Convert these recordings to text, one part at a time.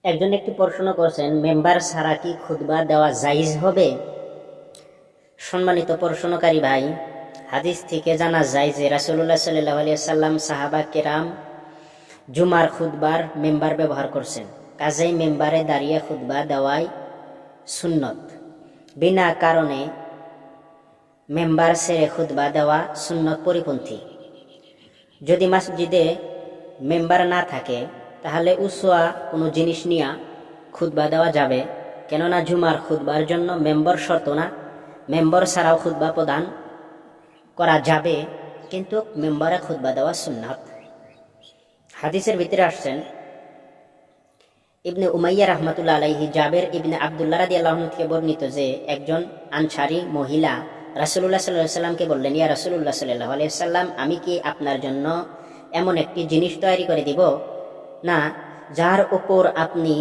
একজন একটি প্রশ্ন করছেন, মেম্বার ছাড়া কি খুতবা দেওয়া জায়েজ হবে? সম্মানিত প্রশ্নকারী ভাই, হাদিস থেকে জানা যায় যে রাসূলুল্লাহ সাল্লাল্লাহু আলাইহি সাল্লাম সাহাবা কেরাম জুমার খুতবার মেম্বার ব্যবহার করছেন। কাজেই মেম্বারে দাঁড়িয়ে খুতবা দেওয়াই সুন্নত। বিনা কারণে মেম্বার ছেড়ে খুতবা দেওয়া সুন্নত পরিপন্থী। যদি মসজিদে মেম্বার না থাকে তাহলে উসওয়া কোনো জিনিস নিয়ে খুতবা দেওয়া যাবে, কেননা জুমার খুতবার জন্য মেম্বার শর্ত না। মেম্বার ছাড়াও খুতবা প্রদান করা যাবে, কিন্তু মেম্বারে খুতবা দেওয়া সুন্নাত। হাদিসের ভিতরে আসছেন ইবনে উমাইয়া রাহমাতুল্লাহ আলাইহি জাবের ইবনে আব্দুল্লাহ রাদিয়াল্লাহু আনহু থেকে বর্ণিত যে একজন আনসারী মহিলা রাসূলুল্লাহ সাল্লাল্লাহু আলাইহি সাল্লামকে বললেন, ইয়া রাসূলুল্লাহ সাল্লাল্লাহু আলাইহি সাল্লাম, আমি কি আপনার জন্য এমন একটি জিনিস তৈরি করে দিব না যার উপর আপনি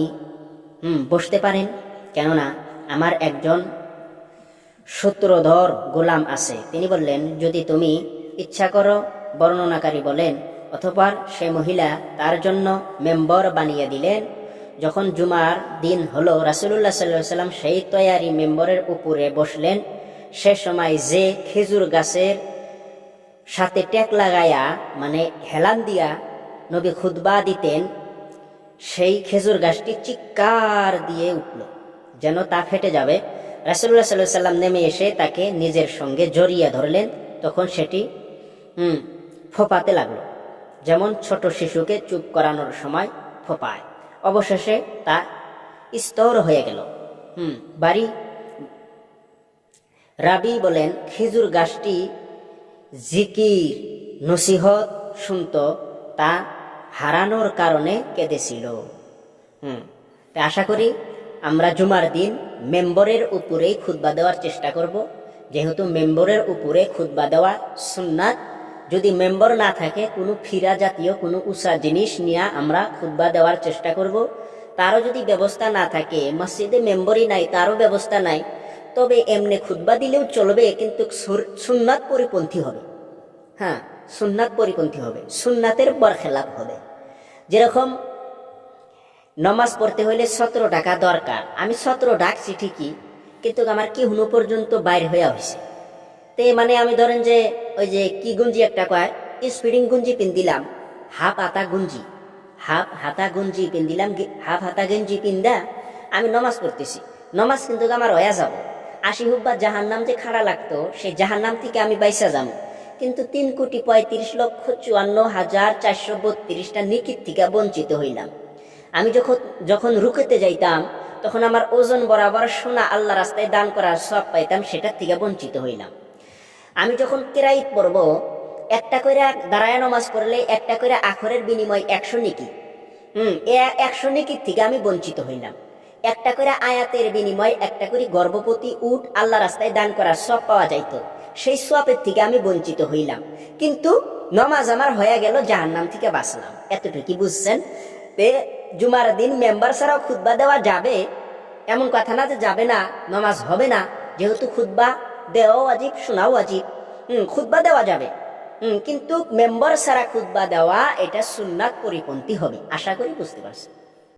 বসতে পারেন? কেননা আমার একজন সূত্রধর গোলাম আছে। তিনি বললেন, যদি তুমি ইচ্ছা করো। বর্ণনাকারী বলেন, অতঃপর সে মহিলা তার জন্য মেম্বর বানিয়ে দিলেন। যখন জুমার দিন হলো, রাসূলুল্লাহ সাল্লাল্লাহু আলাইহি সাল্লাম সেই তৈয়ারি মেম্বরের উপরে বসলেন। সে সময় যে খেজুর গাছের সাথে টেক লাগায়া মানে হেলান দিয়া নবী খুতবা দিতেন, সেই খেজুর গাছটি চিৎকার দিয়ে উঠল যেন তা ফেটে যাবে। রাসূলুল্লাহ সাল্লাল্লাহু আলাইহি সাল্লাম নেমে এসে তাকে নিজের সঙ্গে জড়িয়ে ধরলেন। তখন সেটি ফোঁপাতে লাগলো, যেমন ছোট শিশুকে চুপ করানোর সময় ফোঁপায়। অবশেষে তা স্তর হয়ে গেল। বাড়ি রাবি বলেন, খেজুর গাছটি জিকির নসিহত শুনত, তা হারানোর কারণে কেঁদেছিল। আশা করি আমরা জুমার দিন মেম্বরের উপরেই খুতবা দেওয়ার চেষ্টা করব, যেহেতু মেম্বরের উপরে খুতবা দেওয়া সুন্নাত। যদি মেম্বর না থাকে, কোনো ফিরা জাতীয় কোনো উঁচা জিনিস নিয়ে আমরা খুতবা দেওয়ার চেষ্টা করব। তারও যদি ব্যবস্থা না থাকে, মসজিদে মেম্বরই নাই, তারও ব্যবস্থা নাই, তবে এমনি খুতবা দিলেও চলবে, কিন্তু সুন্নাত পরিপন্থী হবে। সুন্নাত পরিপন্থী হবে, সুন্নাতের বরখেলাপ হবে। যেরকম নমাজ পড়তে হইলে 17 টাকা দরকার। আমি 17 ডাকছি ঠিকই, কিন্তু আমার কি হুনো পর্যন্ত বাইর হইয়া হয়েছে। তে মানে আমি ধরেন যে ওই যে কি গুঞ্জি একটা কয়, স্পিডিং গুঞ্জি পিন দিলাম, হাফ হাতা গুঞ্জি, হাফ হাতা গুঞ্জি পিন দিলাম, হাফ হাতা গেঞ্জি পিন্দা আমি নমাজ পড়তেছি। নমাজ কিন্তু আমার হয়ে যাব। 80 হুব্বা জাহান্নাম যে খাড়া লাগতো, সেই জাহান্নাম থেকে আমি বাইসা যাম, কিন্তু 3,35,54,432টা নিকির থেকে বঞ্চিত হইলাম। আমি যখন রুকেতে যাইতাম, তখন আমার ওজন বরাবর সোনা আল্লাহ রাস্তায় দান করার সব পাইতাম, সেটার থেকে বঞ্চিত হইলাম। আমি যখন কেরাইত পড়ব, একটা করে দাঁড়ায় নমাজ পড়লে একটা করে আখরের বিনিময় 100 নিকি। 100 নিকির থেকে আমি বঞ্চিত হইলাম। একটা করে আয়াতের বিনিময় একটা করে গর্ভবতী উট আল্লাহ রাস্তায় দান করার সব পাওয়া যাইতো, সেই সওয়াবের থেকে আমি বঞ্চিত হইলাম। কিন্তু নমাজ আমার হয়ে গেল, জাহান্নাম থেকে বাঁচলাম। এতটুকু বুঝছেন? জুমার দিন মেম্বার ছাড়াও খুতবা দেওয়া যাবে, এমন কথা না যে যাবে না, নমাজ হবে না। যেহেতু খুতবা দেওয়াও ওয়াজিব, শোনাও ওয়াজিব, খুতবা দেওয়া যাবে, কিন্তু মেম্বার ছাড়া খুতবা দেওয়া এটা সুন্নাত পরিপন্থী হবে। আশা করি বুঝতে পারছেন।